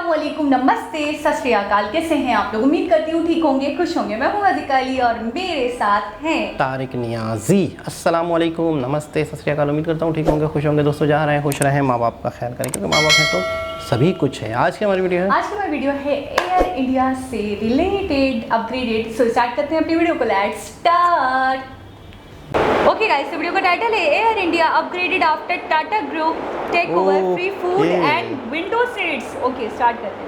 अस्सलामुअलैकुम, नमस्ते, सत श्री अकाल। कैसे हैं आप लोग? उम्मीद करती हूँ ठीक होंगे, खुश होंगे। मैं हूँ अज़िका अली और मेरे साथ हैं तारिक नियाजी। अस्सलामुअलैकुम, नमस्ते, सत श्री अकाल। उम्मीद करता हूँ ठीक होंगे, खुश होंगे। दोस्तों जा रहे हैं, खुश रहें, माँ बाप का ख्याल करें, क्योंकि माँ बाप हैं तो सभी कुछ है। आज की हमारी वीडियो है एयर इंडिया से रिलेटेड अपग्रेडेड। सो स्टार्ट करते हैं अपनी वीडियो को। Let's start. Okay guys, video का टाइटल है Air India upgraded after Tata group take over free food and window seats. Okay, start करते हैं।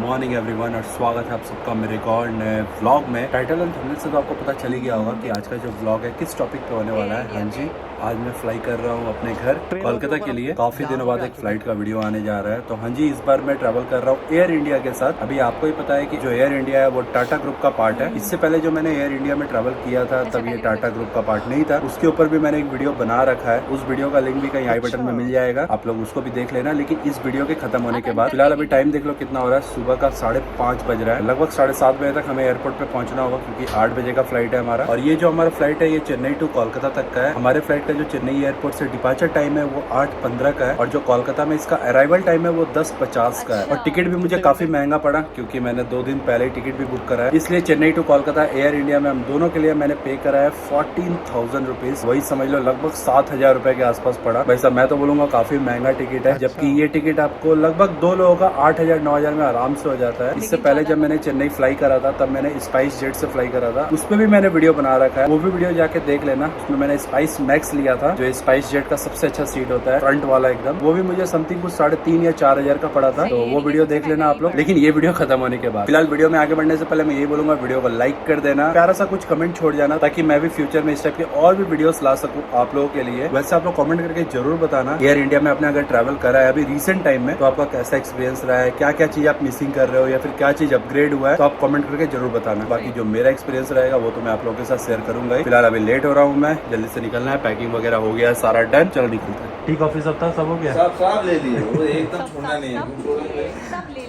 मॉर्निंग एवरीवन और स्वागत है आप सबका मेरे एक और नए व्लॉग में। टाइटल एंड थंबनेल से तो आपको पता चल ही गया होगा कि आज का जो व्लॉग है किस टॉपिक पे होने वाला है। हाँ जी, आज मैं फ्लाई कर रहा हूँ अपने घर कोलकाता के लिए। काफी दिनों बाद एक फ्लाइट का वीडियो आने जा रहा है। तो हाँ जी, इस बार मैं ट्रैवल कर रहा हूँ एयर इंडिया के साथ। अभी आपको ही पता है कि जो एयर इंडिया है वो टाटा ग्रुप का पार्ट है। इससे पहले जो मैंने एयर इंडिया में ट्रैवल किया था तब ये टाटा ग्रुप का पार्ट नहीं था। उसके ऊपर भी मैंने एक वीडियो बना रखा है। उस वीडियो का लिंक भी कहीं आई बटन में मिल जाएगा, आप लोग उसको भी देख लेना। लेकिन इस वीडियो के खत्म होने के बाद फिलहाल अभी टाइम देख लो कितना हो रहा है। सुबह का 5:30 बज रहा है। लगभग 7:30 बजे तक हमें एयरपोर्ट पे पहुंचना होगा, क्योंकि 8 बजे का फ्लाइट है हमारा। और ये जो हमारा फ्लाइट है ये चेन्नई टू कोलकाता तक का है। हमारे फ्लाइट का जो चेन्नई एयरपोर्ट से डिपार्चर टाइम है वो 8:15 का है, और जो कोलकाता में इसका अराइवल टाइम है वो 10:50 का है। और टिकट भी मुझे काफी महंगा पड़ा, क्योंकि मैंने 2 दिन पहले ही टिकट भी बुक करा है। इसलिए Chennai to Kolkata Air India में हम दोनों के लिए मैंने पे करा है 14,000 रुपीज। वही समझ लो लगभग 7,000 रुपए के आसपास पड़ा। वैसा मैं तो बोलूंगा काफी महंगा टिकट है, जबकि ये टिकट आपको लगभग 2 लोगों का 8,000-9,000 में आराम से हो जाता है। इससे पहले जब मैंने चेन्नई फ्लाई करा था तब मैंने स्पाइस जेट से फ्लाई करा था। उसमें भी मैंने वीडियो बना रखा है, वो भी वीडियो जाके देख लेना। उसमें मैंने स्पाइस मैक्स लिया था, जो स्पाइस जेट का सबसे अच्छा सीट होता है, फ्रंट वाला एकदम। वो भी मुझे समथिंग कुछ 3,500 या 4,000 का पड़ा था। तो वो वीडियो देख लेना आप लोग। लेकिन ये वीडियो खत्म होने के बाद, फिलहाल वीडियो में आगे बढ़ने से पहले मैं यही बोलूंगा, वीडियो को लाइक कर देना, प्यारा सा कुछ कमेंट छोड़ जाना, ताकि मैं भी फ्यूचर में इस टाइप के और भी वीडियोस ला सकूं आप लोगों के लिए। वैसे आप लोग कमेंट करके जरूर बताना एयर इंडिया में आपने अगर ट्रैवल करा है अभी रिसेंट टाइम में, तो आपका कैसा एक्सपीरियंस रहा है, क्या क्या चीज आप मिसिंग कर रहे हो, या फिर क्या चीज अपग्रेड हुआ है, तो आप कमेंट करके जरूर बताना। बाकी जो मेरा एक्सपीरियंस रहेगा वो तो मैं आप लोगों के साथ शेयर करूंगा ही। फिलहाल अभी लेट हो रहा हूँ, मैं जल्दी से निकलना है। पैकिंग वगैरह हो गया, सारा डन, चलो निकलते हैं। ठीक ऑफिस अब तक सब हो गया, सब ले लिए, वो एकदम छोड़ना नहीं है।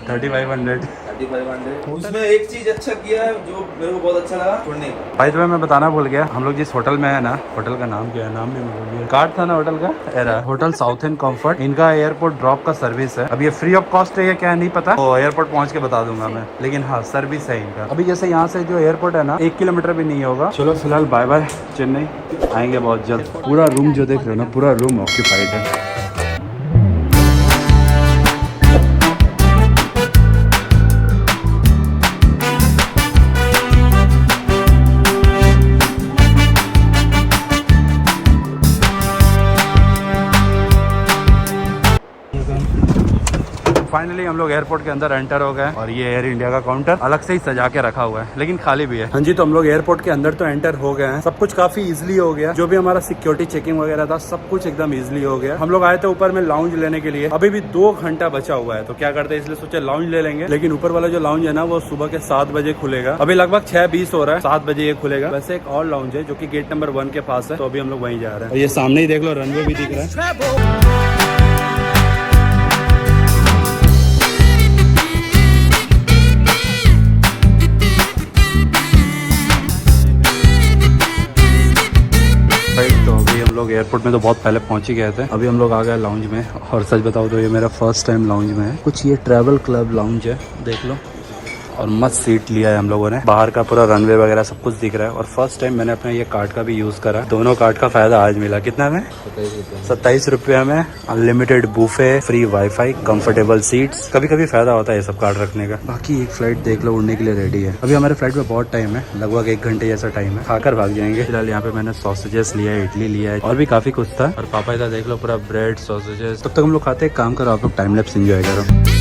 3500 उसमें एक चीज अच्छा किया है जो मेरे को बहुत अच्छा लगा छोड़ने का। भाई तुम्हें मैं बताना भूल गया, हम लोग जिस होटल में है ना, होटल का नाम क्या है, नाम भी भूल गया। कार्ड था ना होटल का, era hotel south and comfort. इनका एयरपोर्ट ड्रॉप का सर्विस है। अब ये फ्री ऑफ कॉस्ट है या क्या नहीं पता, तो एयरपोर्ट पहुंच के बता दूंगा मैं। लेकिन हाँ, सर्विस है इनका। अभी जैसे यहाँ से जो एयरपोर्ट है ना 1 किलोमीटर भी नहीं होगा। चलो फिलहाल बाय बाय चेन्नई, आएंगे बहुत जल्द। पूरा रूम जो देख रहे हो ना, पूरा रूम ऑक्यूपाइड है। फाइनली हम लोग एयरपोर्ट के अंदर एंटर हो गए, और ये एयर इंडिया का काउंटर अलग से ही सजा के रखा हुआ है, लेकिन खाली भी है। हाँ जी, तो हम लोग एयरपोर्ट के अंदर तो एंटर हो गए हैं। सब कुछ काफी इजीली हो गया। जो भी हमारा सिक्योरिटी चेकिंग वगैरह था सब कुछ एकदम इजीली हो गया। हम लोग आए थे ऊपर में लाउंज लेने के लिए। अभी भी 2 घंटा बचा हुआ है, तो क्या करते हैं, इसलिए सोचे लाउंज ले लेंगे। लेकिन ऊपर वाला जो लाउंज है ना वो सुबह के 7 बजे खुलेगा। अभी लगभग 6:20 हो रहा है, 7 बजे ये खुलेगा। वैसे एक और लाउंज है जो की गेट नंबर 1 के पास है, तो अभी हम लोग वहीं जा रहे हैं। और ये सामने ही देख लो, रनवे भी दिख रहा है। तो अभी हम लोग एयरपोर्ट में तो बहुत पहले पहुंच ही गए थे। अभी हम लोग आ गए लाउंज में, और सच बताओ तो ये मेरा फर्स्ट टाइम लाउंज में है। कुछ ये ट्रैवल क्लब लाउंज है, देख लो। और मस्त सीट लिया है हम लोगों ने। बाहर का पूरा रनवे वगैरह सब कुछ दिख रहा है। और फर्स्ट टाइम मैंने अपने ये कार्ड का भी यूज करा। दोनों कार्ड का फायदा आज मिला। कितना में? 27 रुपये में unlimited buffet, free wifi, comfortable seats. कभी कभी फायदा होता है ये सब कार्ड रखने का। बाकी एक फ्लाइट देख लो उड़ने के लिए रेडी है। अभी हमारे फ्लाइट में बहुत टाइम है, लगभग 1 घंटे जैसा टाइम है। खाकर भाग जाएंगे। फिलहाल यहाँ पे मैंने सॉसेजेस लिया है, इडली लिया है, और भी काफी कुछ था। और पापा इधर देख लो पूरा ब्रेड, सॉसेजेस। तब तक हम लोग खाते हैं। काम करो आप लोग, टाइम लैप्स एंजॉय करो।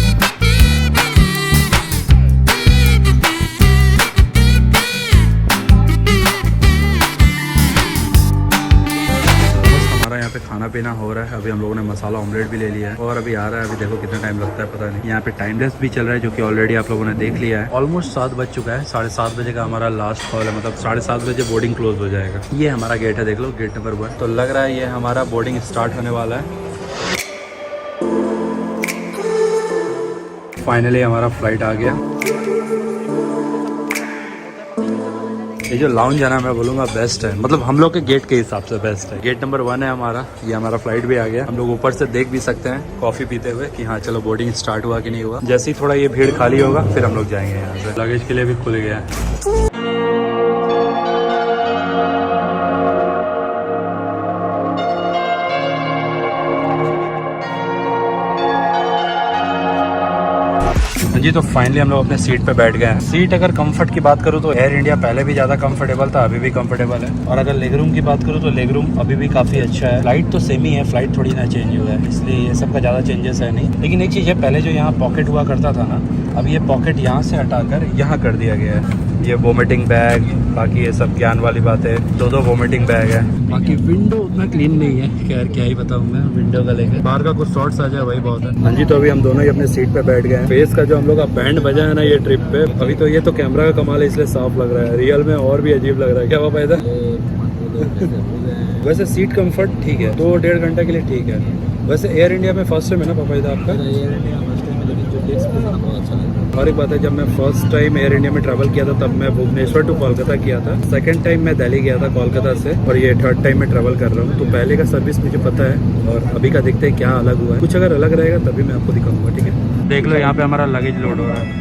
पीना हो रहा है। अभी हम लोगों ने मसाला ऑमलेट भी ले लिया है और अभी आ रहा है। अभी देखो कितना टाइम लगता है पता नहीं। यहाँ पे टाइम लेस भी चल रहा है जो कि ऑलरेडी आप लोगों ने देख लिया है। ऑलमोस्ट 7 बज चुका है। 7:30 बजे का हमारा लास्ट कॉल है, मतलब 7:30 बजे बोर्डिंग क्लोज हो जाएगा। ये हमारा गेट है, देख लो गेट नंबर 1। तो लग रहा है ये हमारा बोर्डिंग स्टार्ट होने वाला है। फाइनली हमारा फ्लाइट आ गया। ये जो लाउंज है ना, मैं बोलूँगा बेस्ट है, मतलब हम लोग के गेट के हिसाब से बेस्ट है। गेट नंबर 1 है हमारा। ये हमारा फ्लाइट भी आ गया। हम लोग ऊपर से देख भी सकते हैं कॉफ़ी पीते हुए कि हाँ चलो बोर्डिंग स्टार्ट हुआ कि नहीं हुआ। जैसे ही थोड़ा ये भीड़ खाली होगा फिर हम लोग जाएंगे यहाँ से। लगेज के लिए भी खुल गया है। जी तो फाइनली हम लोग अपने सीट पे बैठ गए हैं। सीट अगर कंफर्ट की बात करूँ तो एयर इंडिया पहले भी ज़्यादा कंफर्टेबल था, अभी भी कंफर्टेबल है। और अगर लेग रूम की बात करूँ तो लेग रूम अभी भी काफ़ी अच्छा है। फ्लाइट तो सेम ही है, फ्लाइट थोड़ी ना चेंज हुआ है, इसलिए ये सब का ज़्यादा चेंजेस है नहीं। लेकिन एक चीज़ है, पहले जो यहाँ पॉकेट हुआ करता था ना, अब ये पॉकेट यहाँ से हटाकर यहाँ कर दिया गया है। ये वोमिटिंग बैग, बाकी ये सब ज्ञान वाली बात है। 2 वोमिटिंग बैग है। बाकी विंडो उतना क्लीन नहीं है, खैर क्या ही बताऊँ मैं विंडो का लेकर। बाहर का कुछ शॉर्ट्स आ जाए वही बहुत है। हाँ जी, तो अभी हम दोनों ही अपने सीट पे बैठ गए हैं। फेस का जो हम लोग का बैंड बजा है ना ये ट्रिप पे, अभी तो ये तो कैमरा का कमाल है इसलिए साफ लग रहा है, रियल में और भी अजीब लग रहा है। क्या हुआ इधर? वैसे सीट कंफर्ट ठीक है, 2-1.5 घंटे के लिए ठीक है। वैसे एयर इंडिया में फर्स्ट टाइम है ना पापा इधर आपका? एयर इंडिया फर्स्ट टाइम है, लेकिन जो डेट्स बहुत अच्छा लगा। और एक बात है, जब मैं फर्स्ट टाइम एयर इंडिया में ट्रैवल किया था तब मैं भुवनेश्वर टू कोलकाता किया था। सेकंड टाइम मैं दिल्ली गया था कोलकाता से, और ये 3rd टाइम मैं ट्रैवल कर रहा हूँ। तो पहले का सर्विस मुझे पता है और अभी का देखते हैं क्या अलग हुआ है। कुछ अगर अलग रहेगा तभी मैं आपको दिखाऊंगा, ठीक है? देख लो यहाँ पे हमारा लगेज लोड हो रहा है।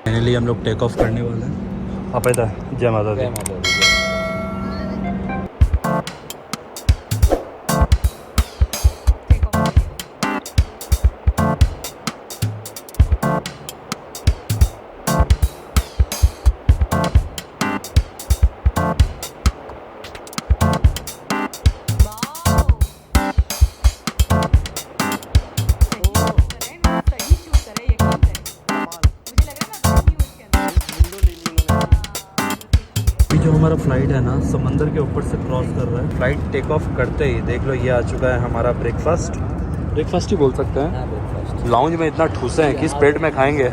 फाइनली हम लोग टेक ऑफ करने वाले हैं। आप इधर जय माता दी। जो हमारा फ्लाइट है ना समंदर के ऊपर से क्रॉस कर रहा है। फ्लाइट टेक ऑफ करते ही देख लो ये आ चुका है हमारा ब्रेकफास्ट ही बोल सकते हैं। लाउंज में इतना ठूसे हैं कि इस पेट में खाएंगे।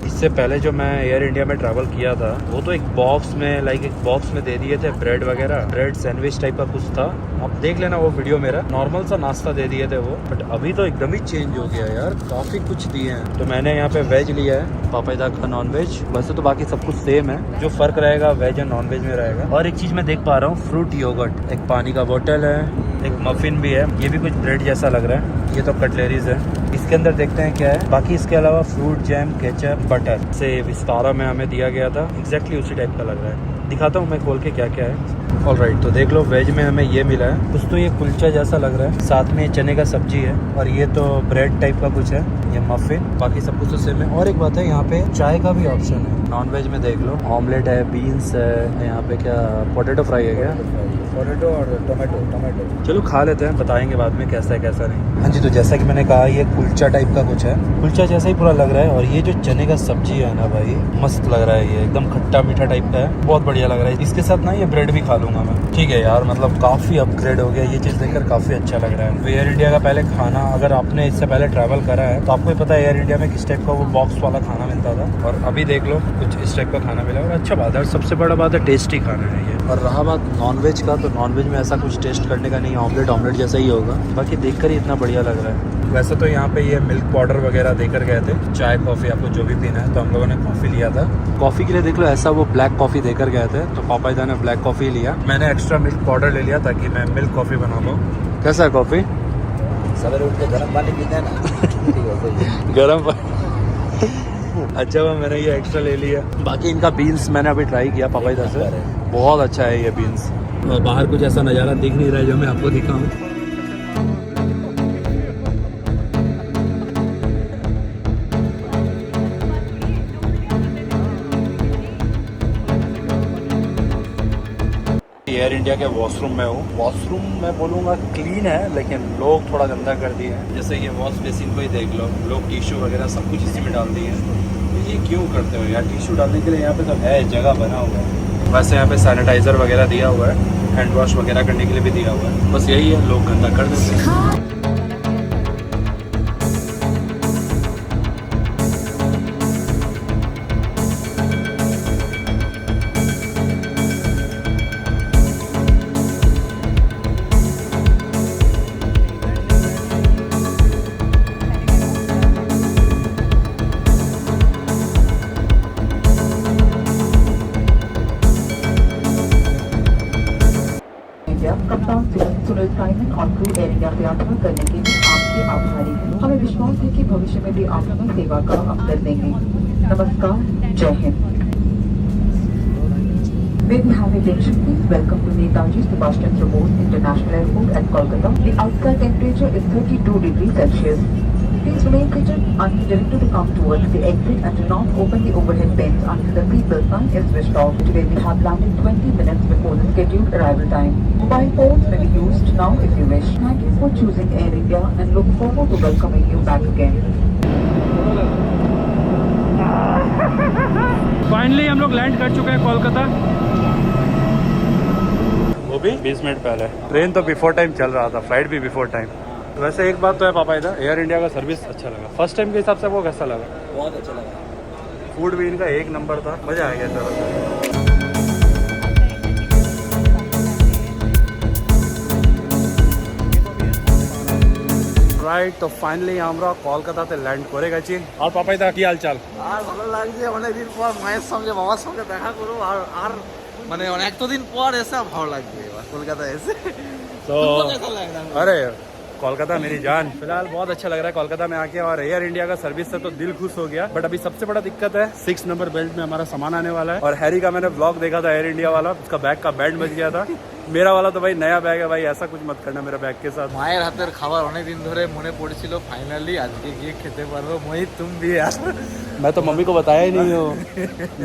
इससे पहले जो मैं एयर इंडिया में ट्रैवल किया था वो तो एक बॉक्स में दे दिए थे ब्रेड वगैरह, ब्रेड सैंडविच टाइप का कुछ था। आप देख लेना वो वीडियो मेरा, नॉर्मल सा नाश्ता दे दिए थे वो। बट अभी तो एकदम ही चेंज हो गया यार, काफ़ी कुछ दिए हैं। तो मैंने यहाँ पे वेज लिया है, पापाइदा का नॉन वेज। वैसे तो बाकी सब कुछ सेम है, जो फ़र्क रहेगा वेज और नॉन वेज में रहेगा। और एक चीज़ मैं देख पा रहा हूँ, फ्रूट योगर्ट, एक पानी का बोतल है, एक मफिन भी है। ये भी कुछ ब्रेड जैसा लग रहा है। ये तो कटलेरीज है। इसके अंदर देखते हैं क्या है। बाकी इसके अलावा फ्रूट जैम, केचप, बटर से विस्तारा में हमें दिया गया था। एग्जैक्टली उसी टाइप का लग रहा है। दिखाता हूँ मैं खोल के क्या क्या है। ऑलराइट, तो देख लो वेज में हमें ये मिला है। कुछ तो ये कुलचा जैसा लग रहा है, साथ में चने का सब्जी है, और ये तो ब्रेड टाइप का कुछ है, ये मफिन। बाकी सब कुछ तो सेम है। और एक बात है, यहाँ पे चाय का भी ऑप्शन है। नॉन वेज में देख लो ऑमलेट है, बीन्स है, यहाँ पे क्या पोटैटो फ्राई है, क्या पोटैटो और टोमेटो। चलो खा लेते हैं, बताएंगे बाद में कैसा है कैसा नहीं। हाँ जी, तो जैसा कि मैंने कहा ये कुलचा टाइप का कुछ है, कुलचा जैसा ही पूरा लग रहा है। और ये जो चने का सब्जी है ना भाई, मस्त लग रहा है। ये एकदम खट्टा मीठा टाइप का है, बहुत बढ़िया लग रहा है। इसके साथ ना ये ब्रेड भी खा लूंगा मैं। ठीक है यार, मतलब काफ़ी अपग्रेड हो गया। ये चीज़ देखकर काफ़ी अच्छा लग रहा है। एयर इंडिया का पहले खाना, अगर आपने इससे पहले ट्रैवल करा है तो आपको ही पता है एयर इंडिया में किस टाइप का वो बॉक्स वाला खाना मिलता था, और अभी देख लो कुछ इस टाइप का खाना मिला। और अच्छा बात है, और सबसे बड़ा बात है टेस्टी खाना है ये। और रहा बात नॉनवेज का, तो नॉनवेज में ऐसा कुछ टेस्ट करने का नहीं, ऑमलेट जैसा ही होगा। बाकी देखकर ही इतना बढ़िया लग रहा है। वैसे तो यहाँ पे ये मिल्क पाउडर वगैरह देकर गए थे, चाय कॉफ़ी आपको जो भी पीना है। तो हम लोगों ने कॉफ़ी लिया था। कॉफ़ी के लिए देख लो ऐसा वो ब्लैक कॉफ़ी देकर गए थे, तो पापाइदा ने ब्लैक कॉफ़ी लिया। मैंने एक्स्ट्रा मिल्क पाउडर ले लिया ताकि मैं मिल्क कॉफ़ी बना पाऊँ। कैसा है कॉफ़ी? सवेरे उठ के गर्म पानी पीते हैं ना, गर्म अच्छा हुआ मैंने ये एक्स्ट्रा ले लिया। बाकी इनका बीन्स मैंने अभी ट्राई किया पापाइदा से, बहुत अच्छा है ये बीन्स। और बाहर कुछ ऐसा नज़ारा दिख नहीं रहा है जो मैं आपको दिखाऊं। एयर इंडिया के वॉशरूम में हूँ। वॉशरूम मैं बोलूँगा क्लीन है, लेकिन लोग थोड़ा गंदा कर दिए हैं। जैसे ये वॉश बेसिन को ही देख लो, लोग टिश्यू वगैरह सब कुछ इसी में डाल दिए हैं। तो ये क्यों करते हो यार? टिश्यू डालने के लिए यहाँ पे सब है, जगह बना हुआ है। वैसे यहाँ पे सैनिटाइज़र वगैरह दिया हुआ है, हैंड वॉश वगैरह करने के लिए भी दिया हुआ है। बस यही है, लोग गंदा कर देते हैं। कप्तान सुनील साइमन और क्रू एयर इंडिया को यात्रा करने के लिए आपके आभारी हैं। हमें विश्वास है कि भविष्य में भी आप हमें सेवा का अवसर देंगे। नमस्कार, जय Hind. May we have attention please? Welcome to Netaji Subhash Chandra Bose International Airport at Kolkata. The outside temperature is 32 degrees Celsius. Please remain seated until directed to come towards the exit and do not open the overhead bins until the seatbelt sign is switched off. Today we have landed 20 minutes before the scheduled arrival time. Mobile phones may be used now if you wish. Thank you for choosing Air India and look forward to welcoming you back again. Finally हम लोग land कर चुके हैं कोलकाता, वो भी 20 minute पहले। Train तो before time चल रहा था, फ्लाइट भी बिफोर टाइम। वैसे एक बात तो है पापा, इधर एयर इंडिया का सर्विस अच्छा लगा। फर्स्ट टाइम के हिसाब से वो कैसा लगा? बहुत अच्छा लगा। फूड भी इनका एक नंबर था, मज़ा आ गया चलो। রাইট, তো ফাইনালি আমরা কলকাতাতে ল্যান্ড করে গেছি। আর পাপাই দা কি হালচাল? আর ভালো লাগছে, অনেকদিন পর মায়ের সঙ্গে বাবার সঙ্গে দেখা করবো। আর মানে অনেক তো দিন পর এসে ভালো লাগবে এবার কলকাতা এসে। तो अरे कोलकाता मेरी जान, फिलहाल बहुत अच्छा लग रहा है कोलकाता में आके। और एयर इंडिया का सर्विस से तो दिल खुश हो गया। बट अभी सबसे बड़ा दिक्कत है, 6 नंबर बेल्ट में हमारा सामान आने वाला है। और हैरी का मैंने ब्लॉग देखा था एयर इंडिया वाला, उसका बैग का बैंड बज गया था। मेरा वाला तो भाई नया बैग है भाई, ऐसा कुछ मत करना मेरा बैग के साथ। মায়ের হাতের খাবার অনেক দিন ধরে মনে পড়ছিল, ফাইনালি আজকে গিয়ে খেতে পারবো। মোহিত तुम भी यार। मैं तो मम्मी को बताया ही नहीं हूँ।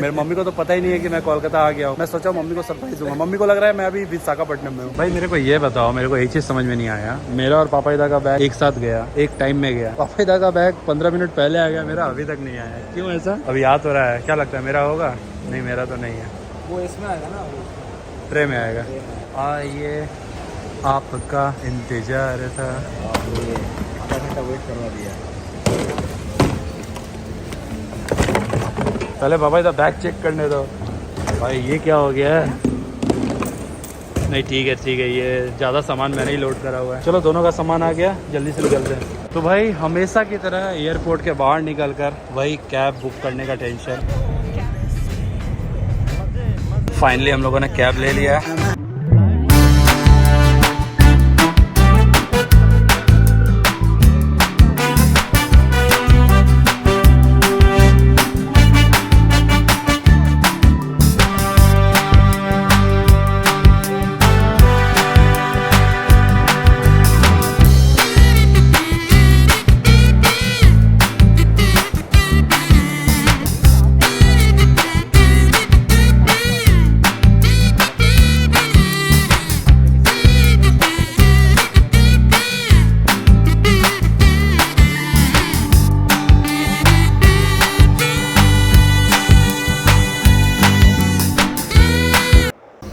मेरी मम्मी को तो पता ही नहीं है कि मैं कोलकाता आ गया हूँ। मैं सोचा मम्मी को सरप्राइज दूंगा। मम्मी को लग रहा है मैं अभी विशाखापट्टनम में हूँ। भाई मेरे को ये बताओ, मेरे को एक चीज समझ में नहीं आया। मेरा और पापाईदा का बैग एक साथ गया, एक टाइम में गया। पापाईदा का बैग 15 मिनट पहले आ गया, मेरा अभी तक नहीं आया। क्यों ऐसा? अभी याद हो रहा है, क्या लगता है मेरा होगा? नहीं, मेरा तो नहीं है। वो इसमें आएगा ना, ट्रे में आएगा। आइए, आपका इंतजार था। आधा घंटा वेट करवा दिया। पहले पापा इधर बैग चेक करने दो। भाई ये क्या हो गया है? नहीं ठीक है, ये ज़्यादा सामान मैंने ही लोड करा हुआ है। चलो दोनों का सामान आ गया, जल्दी से निकलते हैं। तो भाई हमेशा की तरह एयरपोर्ट के बाहर निकलकर वही कैब बुक करने का टेंशन। फाइनली हम लोगों ने कैब ले लिया है।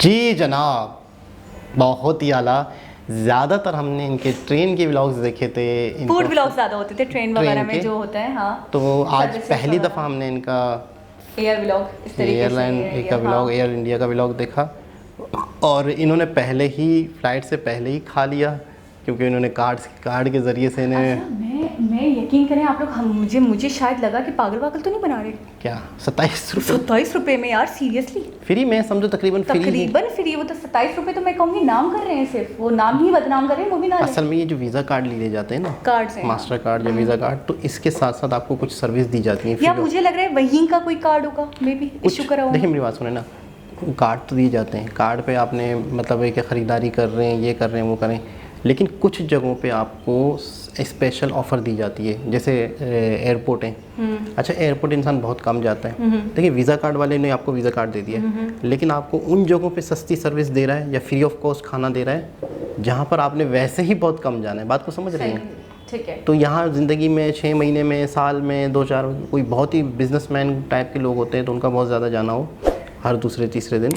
जी जनाब, बहुत ही आला। ज़्यादातर हमने इनके ट्रेन के व्लॉग्स देखे थे, फूड व्लॉग ज़्यादा होते थे ट्रेन वगैरह में के? जो होता है। हाँ, तो आज Services पहली वगैरह। दफ़ा हमने इनका एयर व्लॉग इस तरीके से एयरलाइन का हाँ। व्लॉग, एयर इंडिया का व्लॉग देखा। और इन्होंने पहले ही फ्लाइट से पहले ही खा लिया, क्योंकि इन्होंने कार्ड के ज़रिए से इन्हें अच्छा, मैं यकीन करें आप लोग, मुझे शायद लगा कि पागल तो नहीं बना रहे। क्या 27 रुपये 27 रुपये में यार, सीरियसली? फ्री में समझो, तकरीबन फ्री। फ्री। वो तो 27 रुपये तो मैं कहूँगी नाम कर रहे हैं, सिर्फ वो नाम ही बदनाम कर रहे हैं, वो भी ना। असल में ये जो वीज़ा कार्ड लिए जाते हैं ना, कार्ड से मास्टर कार्ड या वीज़ा कार्ड, तो इसके साथ साथ आपको कुछ सर्विस दी जाती है। या मुझे लग रहा है वहीं का कोई कार्ड होगा, मे बी इशू करा हुआ। देखिए मेरी बात सुने ना, कार्ड तो दिए जाते हैं, कार्ड पे आपने मतलब है कि ख़रीदारी कर रहे हैं, ये कर रहे हैं, वो करें, लेकिन कुछ जगहों पे आपको स्पेशल ऑफ़र दी जाती है, जैसे एयरपोर्ट है। अच्छा, एयरपोर्ट इंसान बहुत कम जाता है, देखिए वीज़ा कार्ड वाले ने आपको वीज़ा कार्ड दे दिया, लेकिन आपको उन जगहों पे सस्ती सर्विस दे रहा है या फ्री ऑफ कॉस्ट खाना दे रहा है जहाँ पर आपने वैसे ही बहुत कम जाना है। बात को समझ रही हैं? ठीक है। तो यहाँ ज़िंदगी में 6 महीने में, साल में 2-4, कोई बहुत ही बिजनेसमैन टाइप के लोग होते हैं तो उनका बहुत ज़्यादा जाना हो हर दूसरे तीसरे दिन,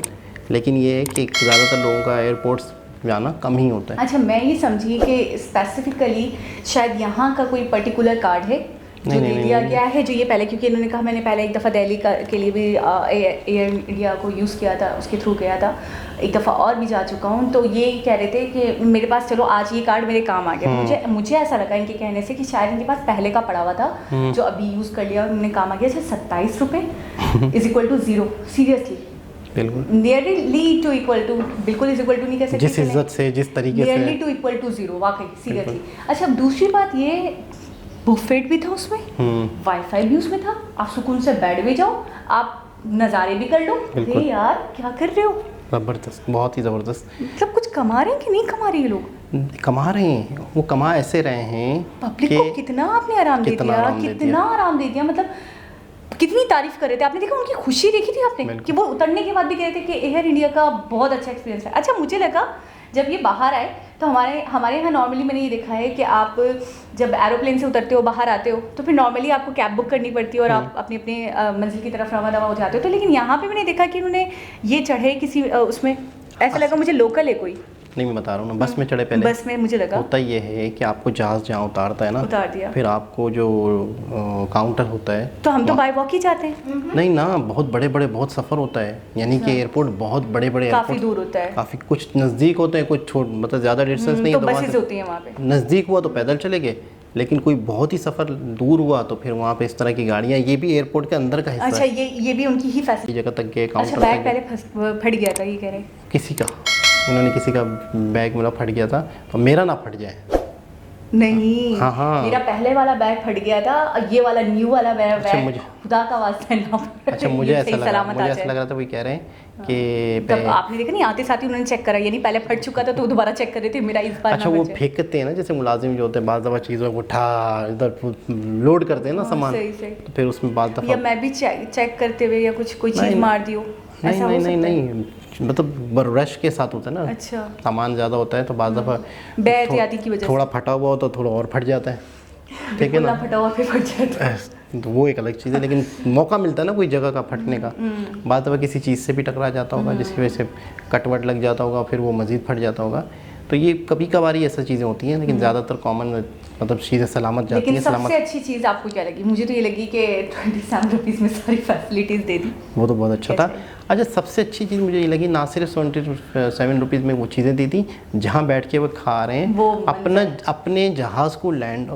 लेकिन ये है कि ज़्यादातर लोगों का एयरपोर्ट्स जाना कम ही होता है। अच्छा, मैं ये समझी कि स्पेसिफिकली शायद यहाँ का कोई पर्टिकुलर कार्ड है जो दे दिया गया है, जो ये पहले, क्योंकि इन्होंने कहा मैंने पहले एक दफ़ा दिल्ली के लिए भी एयर इंडिया को यूज़ किया था, उसके थ्रू गया था, एक दफ़ा और भी जा चुका हूँ, तो ये कह रहे थे कि मेरे पास चलो आज ये कार्ड मेरे काम आ गया। मुझे ऐसा लगा इनके कहने से कि शायद इनके पास पहले का पड़ा हुआ था जो अभी यूज़ कर लिया और उन्होंने काम आ गया। अच्छा, 27 रुपये = 0, सीरियसली बिल्कुल नियरली टू इक्वल टू, बिल्कुल इज इक्वल टू नहीं कह सकते, जिस इज्जत से, जिस तरीके से, नियरली टू इक्वल टू 0, वाकई सीरियसली। अच्छा, अब दूसरी बात ये, बुफेट भी था उसमें, वाईफाई भी उसमें था, आप सुकून से बेड भी जाओ, आप नज़ारे भी कर लो। अरे यार क्या कर रहे हो, ज़बरदस्त, बहुत ही ज़बरदस्त। मतलब कुछ कमा रहे हैं कि नहीं कमा रहे हैं लोग? कमा रहे हैं, वो कमा ऐसे रहे हैं पब्लिक को कितना आपने आराम दे दिया, कितना आराम दे दिया, मतलब कितनी तारीफ कर रहे थे। आपने देखा उनकी खुशी देखी थी आपने कि वो उतरने के बाद भी कह रहे थे कि एयर इंडिया का बहुत अच्छा एक्सपीरियंस है। अच्छा, मुझे लगा जब ये बाहर आए तो हमारे यहाँ नॉर्मली मैंने ये देखा है कि आप जब एरोप्लेन से उतरते हो, बाहर आते हो, तो फिर नॉर्मली आपको कैब बुक करनी पड़ती है और आप अपनी मंजिल की तरफ रवा दवा हो जाते हो। तो लेकिन यहाँ पे मैंने देखा कि उन्होंने ये चढ़े किसी उसमें, ऐसा लगा मुझे लोकल है कोई, नहीं मैं बता रहा हूँ ना, बस में चढ़े पहले, बस में मुझे लगा होता ये है कि आपको जहाज़ जहाँ उतारता है ना, उतार दिया, फिर आपको जो काउंटर होता है, तो हम तो बाय वॉक ही जाते हैं। नहीं ना, बहुत बड़े बड़े बहुत सफ़र होता है, यानी कि एयरपोर्ट बहुत बड़े बड़े, काफ़ी दूर होता है, काफ़ी, कुछ नज़दीक होते हैं, कुछ छोट, मतलब ज़्यादा डिस्टेंस नहीं तो है, बसेस होती हैं वहाँ पे। नज़दीक हुआ तो पैदल चले गए, लेकिन कोई बहुत ही सफ़र दूर हुआ तो फिर वहाँ पे इस तरह की गाड़ियाँ, ये भी एयरपोर्ट के अंदर का हिस्सा अच्छा, है। ये भी उनकी ही फैसिलिटी जगह तक गए, अच्छा, काउंटर बैग तक पहले फट गया था ये कह रहे, किसी का, इन्होंने किसी का बैग मेरा फट गया था, तो मेरा ना फट जाए। नहीं, हाँ। मेरा पहले वाला बैग फट गया था, ये वाला न्यू वाला बैग, मुझे खुदा का वास्ता ना फटे। अच्छा, मुझे ऐसा लग रहा था वही कह रहे हैं कि तब आपने देखा नहीं, आते साथ ही उन्होंने चेक करा, यानी पहले फट चुका था तो दोबारा चेक कर रहे थे मेरा इस बार अच्छा, ना वो बचे। फेंकते हैं ना, जैसे मुलाजिम जो होते हैं बाज़ दफ़ा चीज़ों को उठा इधर लोड करते हैं ना सामान, सही। तो फिर उसमें बाज़ दफ़ा, या मैं भी चेक करते हुए या कोई चीज़ मार दी हो, ऐसा हो सकता है? नहीं, मतलब रश के साथ होता है ना, अच्छा, सामान ज़्यादा होता है तो बाज़ दफ़ा बेहतियाती की वजह से थोड़ा फटा हुआ हो तो थोड़ा और फट जाता है, ठीक है ना, फटा हुआ फिर फट जाता है, तो वो एक अलग चीज़ है, लेकिन मौका मिलता है ना कोई जगह का फटने का, बात दफ़ा किसी चीज़ से भी टकरा जाता होगा जिसकी वजह से कटवट लग जाता होगा, फिर वो मज़ीद फट जाता होगा, तो ये कभी कभार ऐसी चीज़ें होती हैं, लेकिन ज़्यादातर कॉमन मतलब चीज़ें सलामत जाती हैं। लेकिन सबसे अच्छी चीज़ आपको क्या लगी? मुझे तो ये लगी कि 27 रुपीज़ में सारी फैसिलिटीज़ दे दी, वो तो बहुत अच्छा था। अच्छा, सबसे अच्छी चीज़ मुझे ये लगी, ना सिर्फ 27 रुपीज़ में वो चीज़ें दी थी जहाँ बैठ के वो खा रहे हैं, वो अपने जहाज़ को लैंड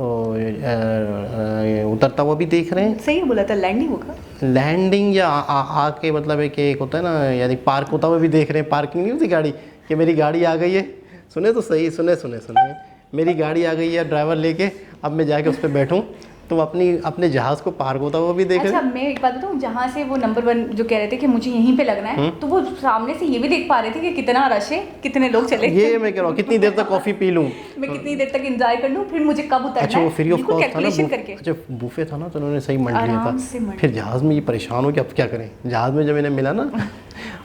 उतरता हुआ भी देख रहे हैं। सही बोला था, लैंडिंग होगा, लैंडिंग या आके मतलब है कि एक होता है ना, यानी पार्क होता हुआ भी देख रहे हैं, पार्किंग नहीं होती गाड़ी कि मेरी गाड़ी आ गई है, सुने तो सही, सुने मेरी गाड़ी आ गई है ड्राइवर लेके, अब मैं जाके उस पर बैठूँ, तो अपने जहाज़ को पार्क होता हुआ भी देख रहे हैं। अच्छा, मैं एक बात बताऊँ, जहाँ से वो नंबर 1 जो कह रहे थे कि मुझे यहीं पे लगना है, तो वो सामने से ये भी देख पा रहे थे कि कितना रश है, कितने लोग चले, ये मैं कह रहा हूँ कितनी देर तक कॉफ़ी पी लूँ, मैं कितनी देर तक एंजॉय कर लूँ, फिर मुझे कब उतरना है। अच्छा, वो फ्री ऑफ कॉस्ट था ना, अच्छा, बुफे था ना, तो उन्होंने सही मंड लिया था। फिर जहाज़ में ये परेशान हो कि अब क्या करें, जहाज़ में जब इन्हें मिला ना,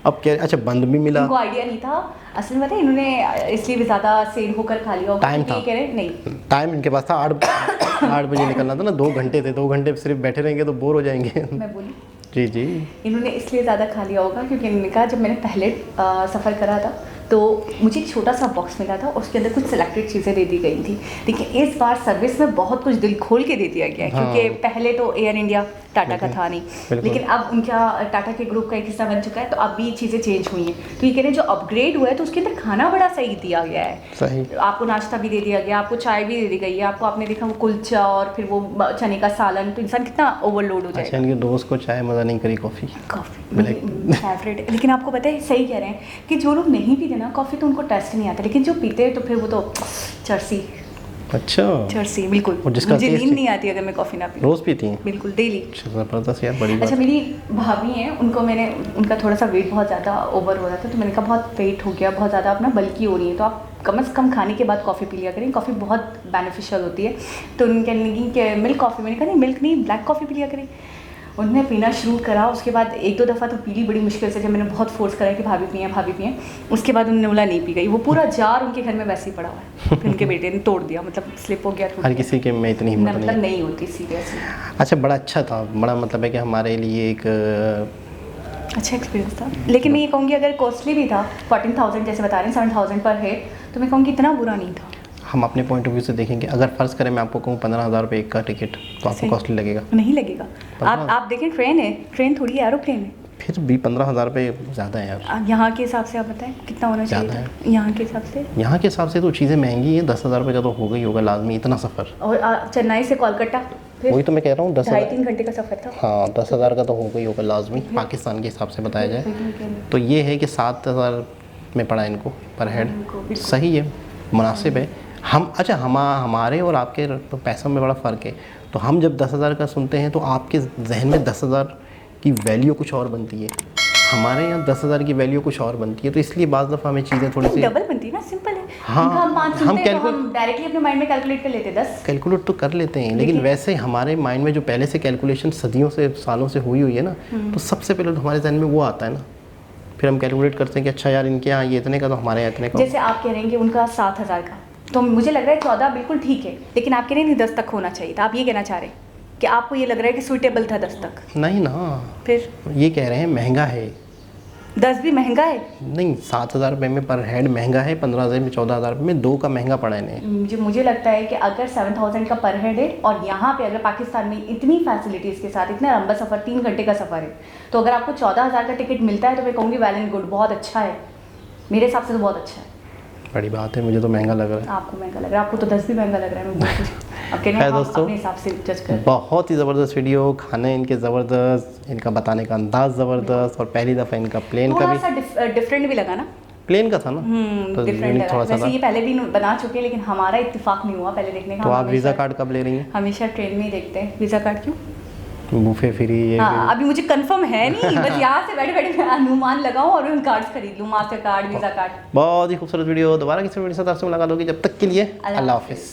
अब क्या, अच्छा बंद भी मिला, उनको आइडिया नहीं था असल में, पता है इन्होंने इसलिए भी ज़्यादा सेल होकर खा लिया, टाइम था, कह रहे नहीं, टाइम इनके पास था, 8 बजे निकलना था ना, 2 घंटे थे, 2 घंटे सिर्फ बैठे रहेंगे तो बोर हो जाएंगे। मैं बोली जी, इन्होंने इसलिए ज़्यादा खा लिया होगा क्योंकि इन्होंने कहा जब मैंने पहले सफ़र करा था तो मुझे एक छोटा सा बॉक्स मिला था, उसके अंदर कुछ सिलेक्टेड चीज़ें दे दी गई थी, लेकिन इस बार सर्विस में बहुत कुछ दिल खोल के दे दिया गया है, क्योंकि पहले तो एयर इंडिया टाटा का था नहीं, लेकिन अब उनका टाटा के ग्रुप का एक हिस्सा बन चुका है, तो अब भी चीज़ें चेंज हुई हैं, तो ये कह रहे हैं जो अपग्रेड हुआ है तो उसके अंदर खाना बड़ा सही दिया गया है, सही, आपको नाश्ता भी दे दिया गया, आपको चाय भी दे दी गई है, आपको आपने देखा वो कुलचा और फिर वो चने का सालन, तो इंसान कितना ओवरलोड हो जाएगा। अच्छा, इनके दोस्त को चाय मज़ा नहीं करी, कॉफ़ी फेवरेट, लेकिन आपको पता है सही कह रहे हैं कि जो लोग नहीं पीते ना कॉफ़ी, तो उनको टेस्ट नहीं आता, लेकिन जो पीते हैं तो फिर वो तो चर्सी अच्छा, जर्सी बिल्कुल। और जिसका मुझे taste नींद है? नहीं आती अगर मैं कॉफ़ी ना पीऊँ, रोज़ पीती हैं? बिल्कुल डेली। ज़बरदस्त यार, बड़ी अच्छा बात। मेरी भाभी हैं, उनका थोड़ा सा वेट बहुत ज़्यादा ओवर हो रहा था, तो मैंने कहा बहुत वेट हो गया, बहुत ज़्यादा अपना बल्की हो रही है, तो आप कम से कम खाने के बाद कॉफ़ी पी लिया करें, कॉफ़ी बहुत बेनिफिशियल होती है। तो उन्होंने कहने लगी कि मिल्क कॉफ़ी, मैंने कहा नहीं मिल्क नहीं, ब्लैक कॉफ़ी पी लिया करें। उन्होंने पीना शुरू करा, उसके बाद 1-2 दफ़ा तो पी ली बड़ी मुश्किल से, जब मैंने बहुत फोर्स करा कि भाभी पिएँ, उसके बाद उन्होंने बोला नहीं पी गई, वो पूरा जार उनके घर में वैसे ही पड़ा हुआ है। फिर उनके बेटे ने तोड़ दिया, मतलब स्लिप हो गया, हर किसी के में इतनी हिम्मत मतलब नहीं। नहीं होती सीरियसली। अच्छा, बड़ा अच्छा था, बड़ा मतलब है कि हमारे लिए एक अच्छा एक्सपीरियंस था, लेकिन मैं ये कहूँगी अगर कॉस्टली भी था 14,000 जैसे बता रहे हैं, 7,000 पर हेड, तो मैं कहूँगी इतना बुरा नहीं था। हम अपने पॉइंट ऑफ व्यू से देखेंगे, अगर फ़र्ज़ करें मैं आपको कहूँ 15,000 रुपये एक का टिकट, तो आपको सही। कॉस्टली लगेगा? नहीं लगेगा। आप देखें ट्रेन है, ट्रेन थोड़ी एरोप्लेन है। फिर भी 15,000 रुपये ज़्यादा है यार। यहाँ के हिसाब से आप बताएं कितना होना चाहिए ज़्यादा था? यहाँ के हिसाब से, यहाँ के हिसाब से तो चीज़ें महंगी हैं, 10,000 रुपये का तो होगा ही होगा लाजमी, इतना सफ़र। और चेन्नई से कोलकाता फिर वही तो मैं कह रहा हूँ, 10,000। 2.5-3 घंटे का सफ़र था। हाँ, 10,000 का तो होगा ही होगा लाजमी, पाकिस्तान के हिसाब से बताया जाए तो ये है कि 7,000 में पड़ा इनको पर हेड, सही है, मुनासिब है। हमारे और आपके तो पैसों में बड़ा फ़र्क है, तो हम जब 10,000 का सुनते हैं तो आपके जहन में 10,000 की वैल्यू कुछ और बनती है, हमारे यहाँ 10,000 की वैल्यू कुछ और बनती है, तो इसलिए बाज़ दफ़ा हमें चीज़ें थोड़ी सी डबल बनती है ना, सिंपल है। हाँ, उनका हम 5 सुनते हैं तो हम हम डायरेक्टली अपने माइंड में कैलकुलेट कर लेते 10। कैलकुलेट तो कर लेते हैं, लेकिन वैसे हमारे माइंड में जो पहले से कैलकुलेशन सदियों से सालों से हुई है ना, तो सबसे पहले तो हमारे जहन में वो आता है ना, फिर हम कैलकुलेट करते हैं कि अच्छा यार इनके यहाँ ये इतने का, तो हमारे यहाँ इतने का। जैसे आप कह रहे हैं कि उनका 7,000 का, तो मुझे लग रहा है 14 बिल्कुल ठीक है, लेकिन आप कह रहे हैं नहीं 10 तक होना चाहिए था, आप ये कहना चाह रहे हैं कि आपको ये लग रहा है कि सूटेबल था 10 तक? नहीं ना, फिर ये कह रहे हैं महंगा है। 10 भी महंगा है? नहीं, 7,000 रुपये में पर हेड महंगा है, 15,000 में 14,000 रुपये में 2 का महंगा पड़ा इन्हें। मुझे लगता है कि अगर 7,000 का पर हेड है और यहाँ पे अगर पाकिस्तान में इतनी फैसिलिटीज़ के साथ इतना लंबा सफ़र 3 घंटे का सफ़र है, तो अगर आपको 14,000 का टिकट मिलता है तो मैं कहूँगी वेल एंड गुड, बहुत अच्छा है, मेरे हिसाब से तो बहुत अच्छा है। बड़ी बात है, मुझे तो महंगा लग रहा है। आपको महंगा लग रहा है, आपको तो 10 भी महंगा लग रहा है। मैं अब कहने है दोस्तों, अपने हिसाब से जज कर। बहुत ही ज़बरदस्त वीडियो, खाने इनके ज़बरदस्त, इनका बताने का अंदाज़ ज़बरदस्त, और पहली दफ़ा इनका प्लेन का थोड़ा भी सा डिफरेंट भी लगा ना, प्लेन का था ना, तो डिफरेंट यूनिक लगा। थोड़ा सा वैसे था। ये पहले भी बना चुके हैं, लेकिन हमारा इत्तेफाक नहीं हुआ पहले देखने का। तो हम आप वीज़ा हमेशा- कार्ड कब ले रही हैं? हमेशा ट्रेन में ही देखते हैं। वीज़ा कार्ड क्यों? बुफे फ्री ये हाँ, अभी मुझे कंफर्म है नहीं, बस यहाँ से बैठे बैठे मैं अनुमान लगाऊं और उन कार्ड्स खरीद लूँ, मास्टर कार्ड, वीज़ा कार्ड। बहुत ही खूबसूरत वीडियो, दोबारा किसी वीडियो से आपसे मुलाकात होगी, जब तक के लिए अल्लाह हाफिज़।